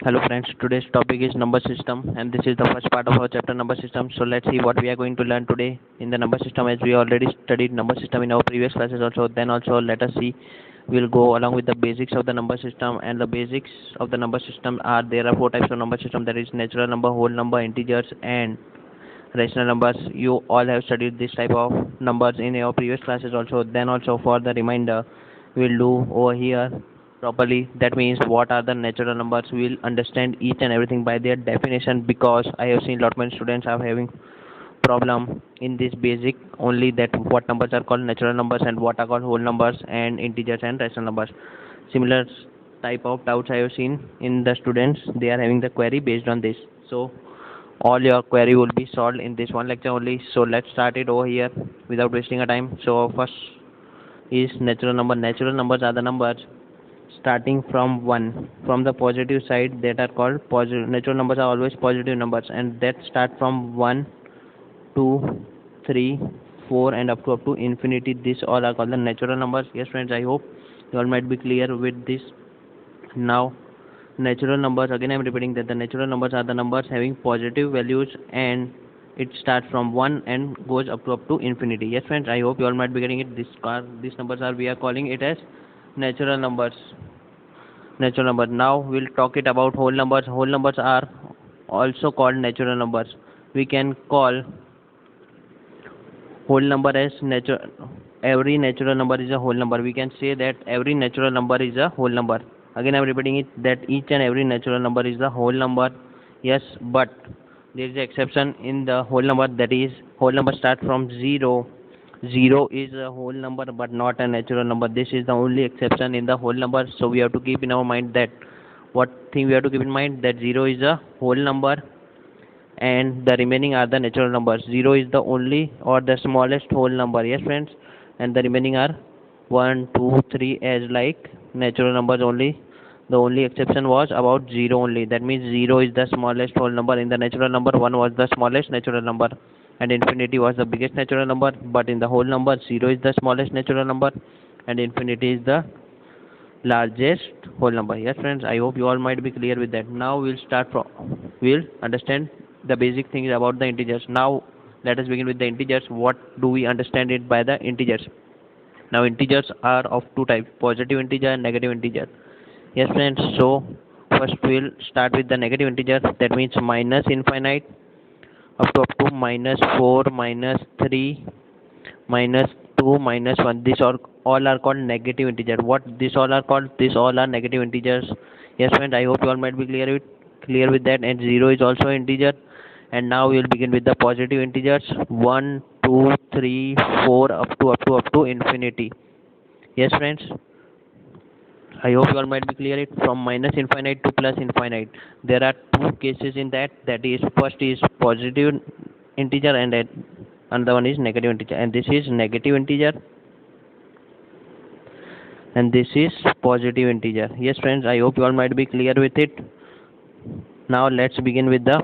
Hello friends, today's topic is number system and this is the first part of our chapter number system. So let's see what we are going to learn today in the number system, as we already studied number system in our previous classes also. Then also let us see, we'll go along with the basics of the number system. And the basics of the number system are, there are four types of number system, that is natural number, whole number, integers and rational numbers. You all have studied this type of numbers in your previous classes also. Then also for the reminder, we'll do over here properly, that means what are the natural numbers. We'll understand each and everything by their definition, because I have seen lot many students are having problem in this basic only, that what numbers are called natural numbers and what are called whole numbers and integers and rational numbers. Similar type of doubts I have seen in the students, they are having the query based on this. So all your query will be solved in this one lecture only. So let's start it over here without wasting a time. So first is natural number. Natural numbers are the numbers starting from 1 from the positive side, that are called positive. Natural numbers are always positive numbers, and that start from 1, 2, 3, 4 and up to infinity. These all are called the natural numbers. Yes friends, I hope you all might be clear with this. Now natural numbers, again I am repeating that the natural numbers are the numbers having positive values, and it starts from 1 and goes up to infinity. Yes friends, I hope you all might be getting it. These numbers are, we are calling it as natural numbers. Natural numbers. Now we'll talk it about whole numbers. Whole numbers are also called natural numbers. We can call whole number as natural. Every natural number is a whole number. We can say that every natural number is a whole number. Again I am repeating it, that each and every natural number is a whole number. Yes, but there is an exception in the whole number, that is whole number start from 0. 0 is a whole number but not a natural number. This is the only exception in the whole number. So we have to keep in our mind that, what thing we have to keep in mind, that 0 is a whole number and the remaining are the natural numbers. 0 is the only or the smallest whole number. Yes friends, and the remaining are 1, 2, 3 as like natural numbers only. The only exception was about 0 only. That means 0 is the smallest whole number in the natural number, 1 was the smallest natural number, and infinity was the biggest natural number. But in the whole number, 0 is the smallest natural number and infinity is the largest whole number. Yes friends, I hope you all might be clear with that. Now we'll understand the basic things about the integers. Now let us begin with the integers. What do we understand it by the integers? Now integers are of two types, positive integer and negative integer. Yes friends, so first we'll start with the negative integer, that means minus infinite up to minus 4, minus 3, minus 2, minus 1. These all are called negative integer. What these all are called? These all are negative integers. Yes friends, I hope you all might be clear with that. And 0 is also integer. And now we will begin with the positive integers, 1, 2, 3, 4 up to infinity. Yes friends, I hope you all might be clear it, from minus infinite to plus infinite. There are two cases in that. That is, first is positive integer and another one is negative integer. And this is negative integer and this is positive integer. Yes friends, I hope you all might be clear with it. Now let's begin with the.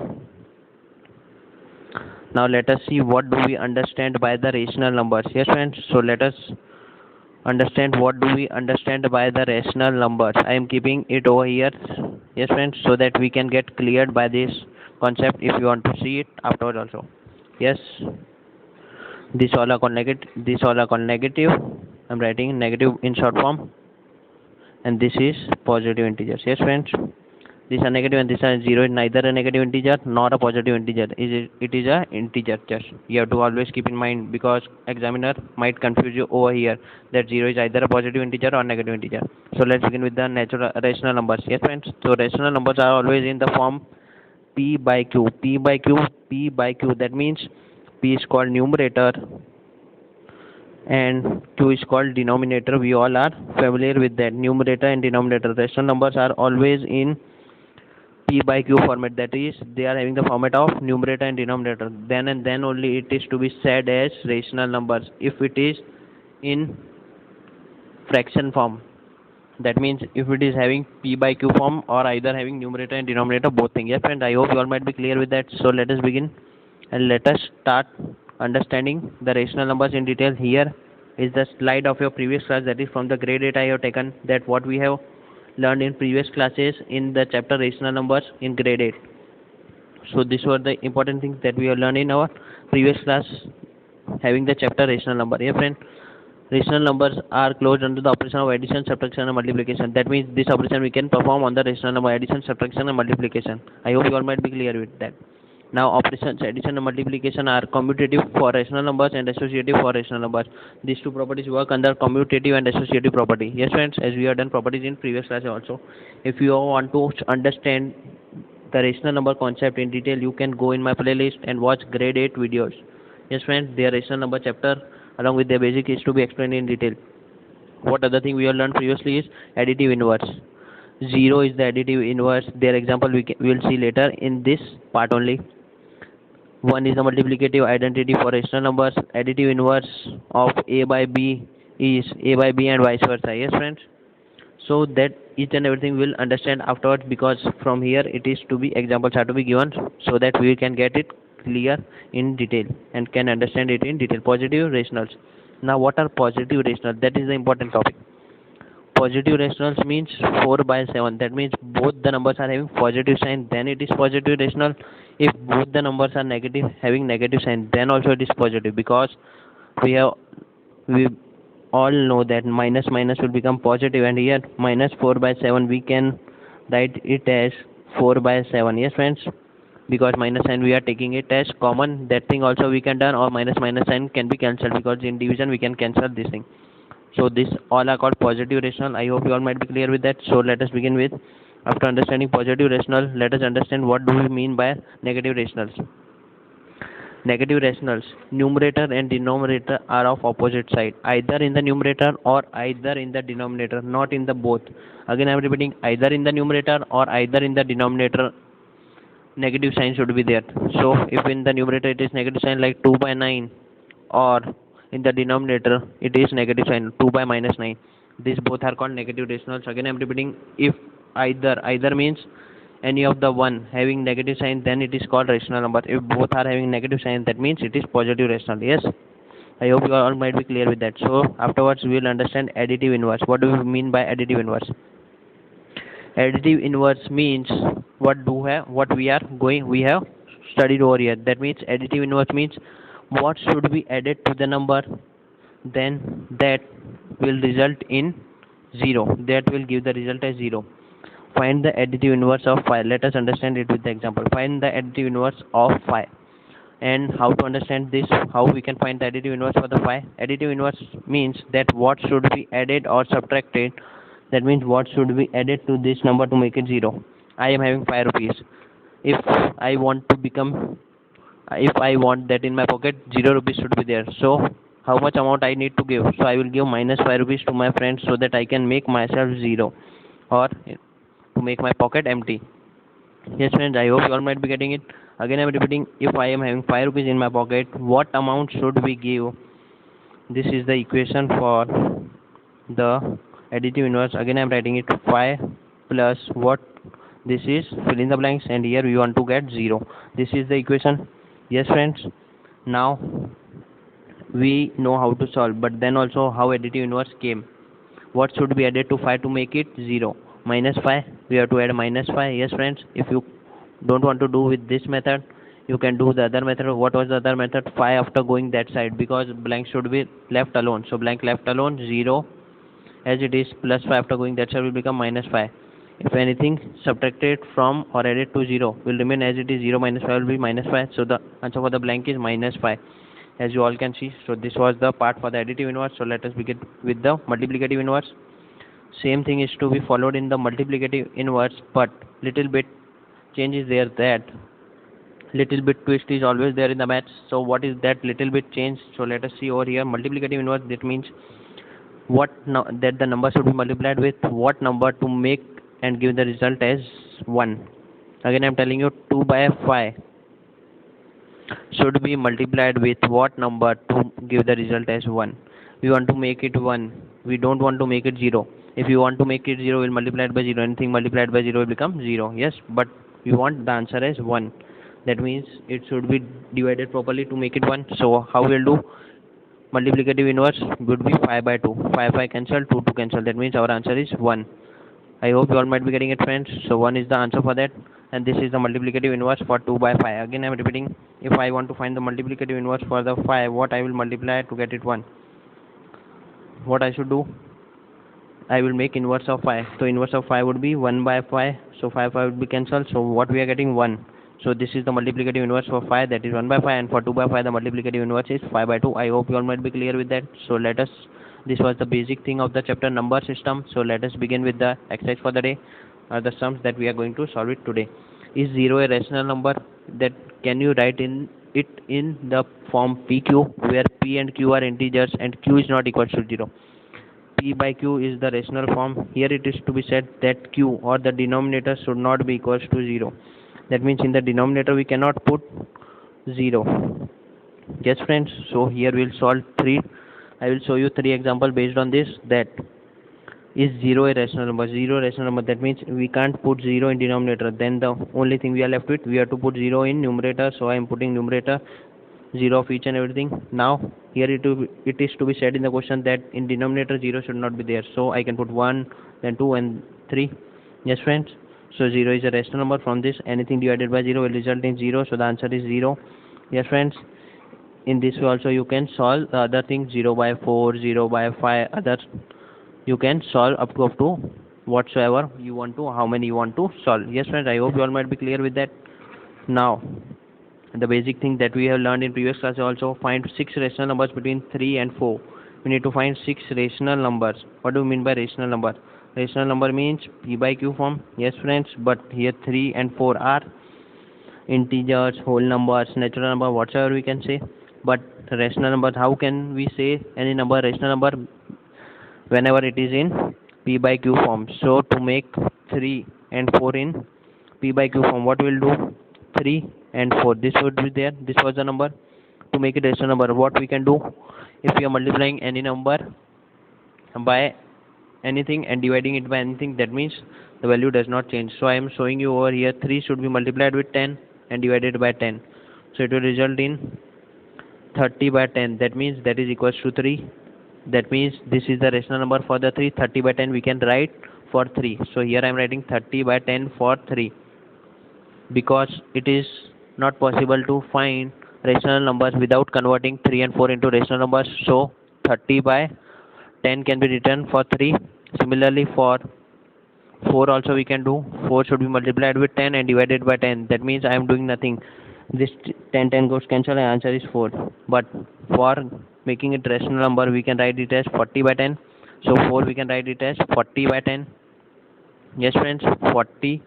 Now let us see what do we understand by the rational numbers. Yes friends, so let us understand what do we understand by the rational numbers. I am keeping it over here. Yes friends, so that we can get cleared by this concept if you want to see it afterwards also. Yes, these all are called negative. I am writing negative in short form, and this is positive integers. Yes friends, these are negative and these are 0. Neither a negative integer nor a positive integer. It is a integer. Just you have to always keep in mind, because examiner might confuse you over here that 0 is either a positive integer or negative integer. So let's begin with the rational numbers. Yes friends, so rational numbers are always in the form p by q. P by q. That means p is called numerator and q is called denominator. We all are familiar with that, numerator and denominator. Rational numbers are always in p by q format, that is, they are having the format of numerator and denominator. Then and then only it is to be said as rational numbers. If it is in fraction form, that means if it is having p by q form or either having numerator and denominator, both things. Yes friend, I hope you all might be clear with that. So let us begin and let us start understanding the rational numbers in detail. Here is the slide of your previous class, that is from the grade 8 I have taken, that what we have learned in previous classes in the chapter rational numbers in grade 8. So these were the important things that we have learned in our previous class having the chapter rational number. Yeah, friend. Rational numbers are closed under the operation of addition, subtraction, and multiplication. That means this operation we can perform on the rational number addition, subtraction, and multiplication. I hope you all might be clear with that. Now, operations addition and multiplication are commutative for rational numbers and associative for rational numbers. These two properties work under commutative and associative property. Yes, friends, as we have done properties in previous class also. If you all want to understand the rational number concept in detail, you can go in my playlist and watch grade 8 videos. Yes, friends, their rational number chapter along with their basic is to be explained in detail. What other thing we have learned previously is additive inverse. 0 is the additive inverse. Their example we will see later in this part only. 1 is the multiplicative identity for rational numbers. Additive inverse of a by b is a by b and vice versa. Yes, friends. So that each and everything we'll understand afterwards, because from here it is to be examples are to be given so that we can get it clear in detail and can understand it in detail. Positive rationals. Now what are positive rationals? That is the important topic. Positive rationals means 4 by 7. That means both the numbers are having positive sign, then it is positive rational. If both the numbers are negative, having negative sign, then also it is positive, because we all know that minus minus will become positive, and here minus 4 by 7 we can write it as 4 by 7. Yes, friends, because minus sign we are taking it as common. That thing also we can done, or minus minus sign can be cancelled, because in division we can cancel this thing. So this all are called positive rational. I hope you all might be clear with that. So let us begin with, after understanding positive rational, let us understand what do we mean by negative rationals. Negative rationals, numerator and denominator are of opposite side, either in the numerator or either in the denominator, not in the both. Again I am repeating, either in the numerator or either in the denominator, negative sign should be there. So if in the numerator it is negative sign like 2 by 9, or in the denominator it is negative sign 2 by minus 9, these both are called negative rationals. Again I am repeating, if either means any of the one having negative sign, then it is called rational number. If both are having negative sign, that means it is positive rational. Yes, I hope you all might be clear with that. So afterwards we will understand additive inverse. What do we mean by additive inverse? Additive inverse means what we have studied over here. That means additive inverse means what should be added to the number, then that will result in 0. That will give the result as 0. Find the additive inverse of 5. Let us understand it with the example. Find the additive inverse of 5. And how to understand this, how we can find the additive inverse for the 5? Additive inverse means that what should be added or subtracted. That means what should be added to this number to make it 0. I am having 5 rupees. If I want that in my pocket 0 rupees should be there, so how much amount I need to give? So I will give minus 5 rupees to my friend, so that I can make myself 0, or to make my pocket empty. Yes, friends, I hope you all might be getting it. Again I am repeating, if I am having 5 rupees in my pocket, what amount should we give? This is the equation for the additive inverse. Again I am writing it, 5 plus what? This is fill in the blanks, and here we want to get 0. This is the equation. Yes, friends, now we know how to solve, but then also how additive inverse came. What should be added to 5 to make it 0? Minus 5, we have to add minus 5. Yes, friends, if you don't want to do with this method, you can do the other method. What was the other method? 5 after going that side, because blank should be left alone. So blank left alone, 0 as it is, plus 5 after going that side will become minus 5. If anything subtracted from or added to 0 will remain as it is, 0 minus 5 will be minus 5. So the answer for the blank is minus 5, as you all can see. So this was the part for the additive inverse. So let us begin with the multiplicative inverse. Same thing is to be followed in the multiplicative inverse, but little bit change is there, that little bit twist is always there in the maths. So what is that little bit change? So let us see over here. Multiplicative inverse, that means that the number should be multiplied with what number to make and give the result as 1. Again I am telling you, 2 by 5 should be multiplied with what number to give the result as 1. We want to make it 1. We don't want to make it 0. If you want to make it 0, we'll multiply it by 0. Anything multiplied by 0 will become 0. Yes, but we want the answer as 1. That means it should be divided properly to make it 1. So how we'll do? Multiplicative inverse would be 5 by 2. 5 cancel, 2 cancel. That means our answer is 1. I hope you all might be getting it, friends. So 1 is the answer for that, and this is the multiplicative inverse for 2 by 5. Again I am repeating, if I want to find the multiplicative inverse for the 5, what I will multiply to get it 1? What I should do? I will make inverse of 5. So inverse of 5 would be 1 by 5. So 5 would be cancelled. So what we are getting? 1. So this is the multiplicative inverse for 5, that is 1 by 5, and for 2 by 5 the multiplicative inverse is 5 by 2. I hope you all might be clear with that. So this was the basic thing of the chapter number system. So let us begin with the exercise for the day, the sums that we are going to solve it today. Is 0 a rational number? That can you write in the form PQ, where P and Q are integers and Q is not equal to 0. P by Q is the rational form. Here it is to be said that Q or the denominator should not be equals to 0. That means in the denominator we cannot put 0. Yes, friends. So here we'll solve 3. I will show you 3 examples based on this. That is 0 a rational number? 0 rational number. That means we can't put 0 in denominator. Then the only thing we are left with, we have to put 0 in numerator. So I am putting numerator 0 of each and everything. Now here it is to be said in the question that in denominator 0 should not be there. So I can put 1, then 2 and 3. Yes, friends. So 0 is a rational number. From this, anything divided by 0 will result in 0. So the answer is 0. Yes, friends. In this way also you can solve the other things, 0 by 4, 0 by 5, others you can solve up to whatsoever you want to, how many you want to solve. Yes, friends. I hope you all might be clear with that. Now the basic thing that we have learned in previous class also, find 6 rational numbers between 3 and 4. We need to find 6 rational numbers. What do you mean by rational number? Rational number means P by Q form. Yes, friends, but here 3 and 4 are integers, whole numbers, natural number, whatsoever we can say. But rational numbers, how can we say any number rational number? Whenever it is in P by Q form. So to make 3 and 4 in P by Q form, what we'll do? 3 and 4, this would be there. This was the number. To make it rational number, what we can do? If we are multiplying any number by anything and dividing it by anything, that means the value does not change. So I am showing you over here, 3 should be multiplied with 10 and divided by 10. So it will result in 30 by 10. That means that is equals to 3. That means this is the rational number for the 3. 30 by 10 we can write for 3. So here I am writing 30 by 10 for 3, because it is not possible to find rational numbers without converting 3 and 4 into rational numbers. So 30 by 10 can be written for 3. Similarly for 4 also we can do. 4 should be multiplied with 10 and divided by 10. That means I am doing nothing. This 10 goes cancel and answer is 4. But for making it rational number, we can write it as 40 by 10. So 4 we can write it as 40 by 10. Yes, friends, 40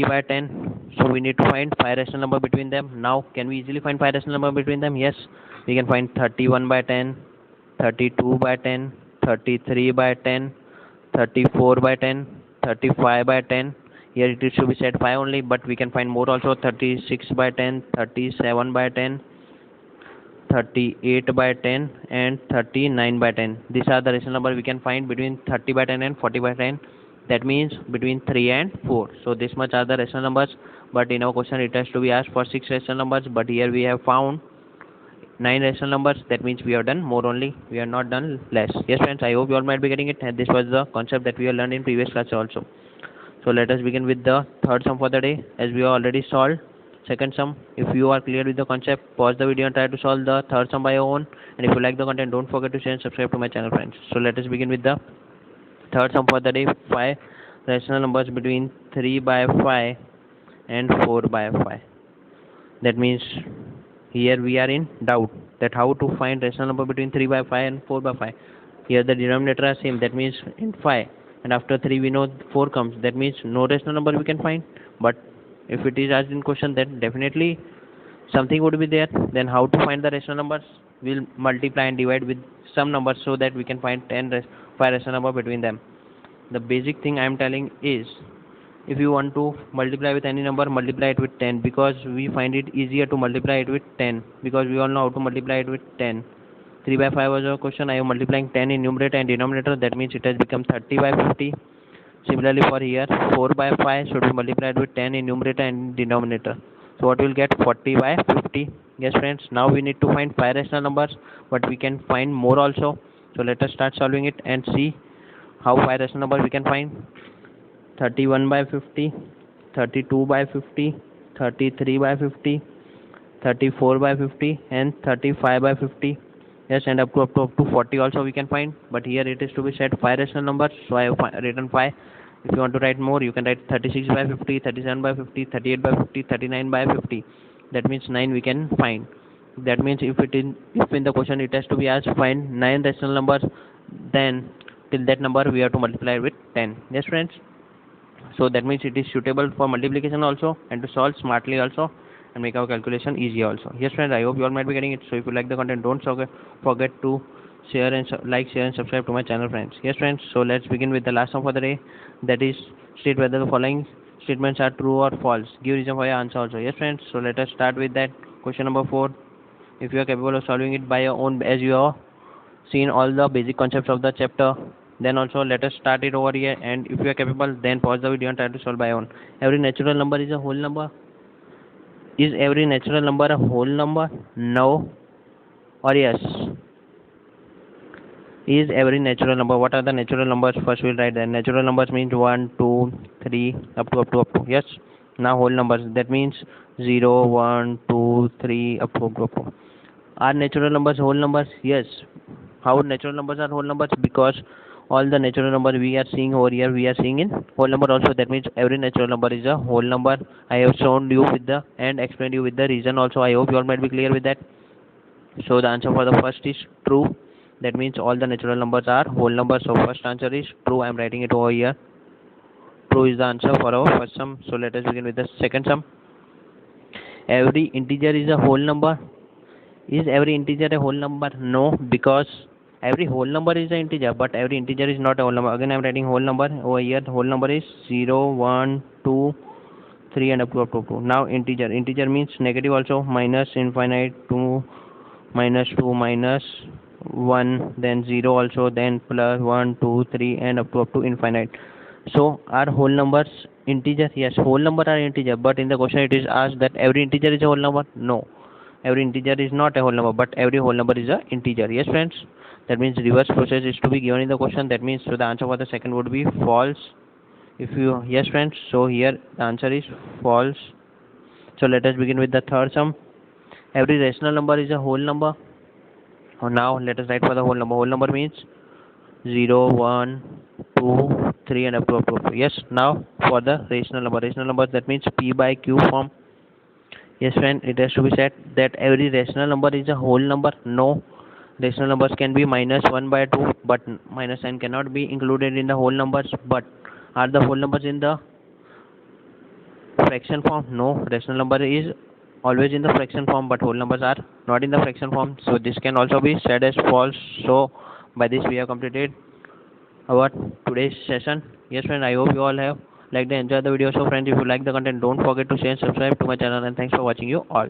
by 10. So we need to find 5 rational number between them. Now can we easily find 5 rational number between them? Yes, we can find 31 by 10, 32 by 10, 33 by 10, 34 by 10, 35 by 10. Here it should be said 5 only, but we can find more also. 36 by 10, 37 by 10, 38 by 10 and 39 by 10. These are the rational number we can find between 30 by 10 and 40 by 10. That means between 3 and 4. So this much are the rational numbers, but in our question it has to be asked for 6 rational numbers, but here we have found 9 rational numbers. That means we have done more only, we have not done less. Yes, friends, I hope you all might be getting it, and this was the concept that we have learned in previous class also. So let us begin with the third sum for the day, as we have already solved second sum. If you are clear with the concept, pause the video and try to solve the third sum by your own. And if you like the content, don't forget to share and subscribe to my channel, friends. So let us begin with the third sum for the day. 5 rational numbers between 3 by 5 and 4 by 5. That means here we are in doubt that how to find rational number between 3 by 5 and 4 by 5. Here the denominator are same, that means in 5, and after 3 we know 4 comes. That means no rational number we can find. But if it is asked in question, then definitely something would be there. Then how to find the rational numbers? We'll multiply and divide with some numbers so that we can find 5 rational number between them. The basic thing I am telling is, if you want to multiply with any number, multiply it with 10, because we find it easier to multiply it with 10, because we all know how to multiply it with 10. 3 by 5 was our question. I am multiplying 10 in numerator and denominator. That means it has become 30 by 50. Similarly for here, 4 by 5 should be multiplied with 10 in numerator and denominator. So what we will get? 40 by 50. Yes, friends. Now we need to find 5 rational numbers, but we can find more also. So let us start solving it and see how 5 rational numbers we can find. 31 by 50, 32 by 50, 33 by 50, 34 by 50 and 35 by 50. Yes, and up to 40 also we can find, but here it is to be set 5 rational numbers, so I have written 5. If you want to write more, you can write 36 by 50, 37 by 50, 38 by 50, 39 by 50. That means 9 we can find. That means if in the question it has to be asked find 9 rational numbers, then till that number we have to multiply with 10. Yes friends, so that means it is suitable for multiplication also and to solve smartly also and make our calculation easy also. Yes friends, I hope you all might be getting it. So if you like the content, don't forget to share and share and subscribe to my channel friends. Yes friends, so let's begin with the last sum for the day, that is state whether the following statements are true or false. Give reason for your answer also. Yes friends, so let us start with that question number 4. If you are capable of solving it by your own, as you have seen all the basic concepts of the chapter, then also let us start it over here, and if you are capable, then pause the video and try to solve by own. Every natural number is a whole number. Is every natural number a whole number? No or yes? Is every natural number, what are the natural numbers? First we'll write that natural numbers means 1, 2, 3 up to. Yes, now whole numbers, that means 0, 1, 2, 3 up to. Are natural numbers whole numbers? Yes. How natural numbers are whole numbers? Because all the natural numbers we are seeing over here, we are seeing in whole number also. That means every natural number is a whole number. I have shown you with the and explained you with the reason also. I hope you all might be clear with that. So the answer for the first is true. That means all the natural numbers are whole numbers. So first answer is true. I am writing it over here. True is the answer for our first sum. So let us begin with the second sum. Every integer is a whole number. Is every integer a whole number? No, because every whole number is an integer, but every integer is not a whole number. Again, I am writing whole number over here. The whole number is 0, 1, 2, 3 and up to. Now integer. Integer means negative also. Minus infinite, 2, minus 2, minus 1, then 0 also, then plus 1, 2, 3 and up to infinite. So are whole numbers integer? Yes, whole number are integer, but in the question it is asked that every integer is a whole number. No, every integer is not a whole number, but every whole number is a integer. Yes friends, that means reverse process is to be given in the question. That means so the answer for the second would be false. If you, yes friends, so here the answer is false. So let us begin with the third sum. Every rational number is a whole number. Now let us write for the whole number. Whole number means 0, 1, 2, 3 and up to. Yes, now for the rational number. Rational numbers, that means P by Q form. Yes friend, it has to be said that every rational number is a whole number. No, rational numbers can be minus 1 by 2, but minus sign cannot be included in the whole numbers. But are the whole numbers in the fraction form? No, rational number is always in the fraction form, but whole numbers are not in the fraction form. So this can also be said as false. So by this we have completed our today's session. Yes friend, I hope you all have liked and enjoyed the video. So friends, if you like the content, don't forget to share and subscribe to my channel, and thanks for watching you all.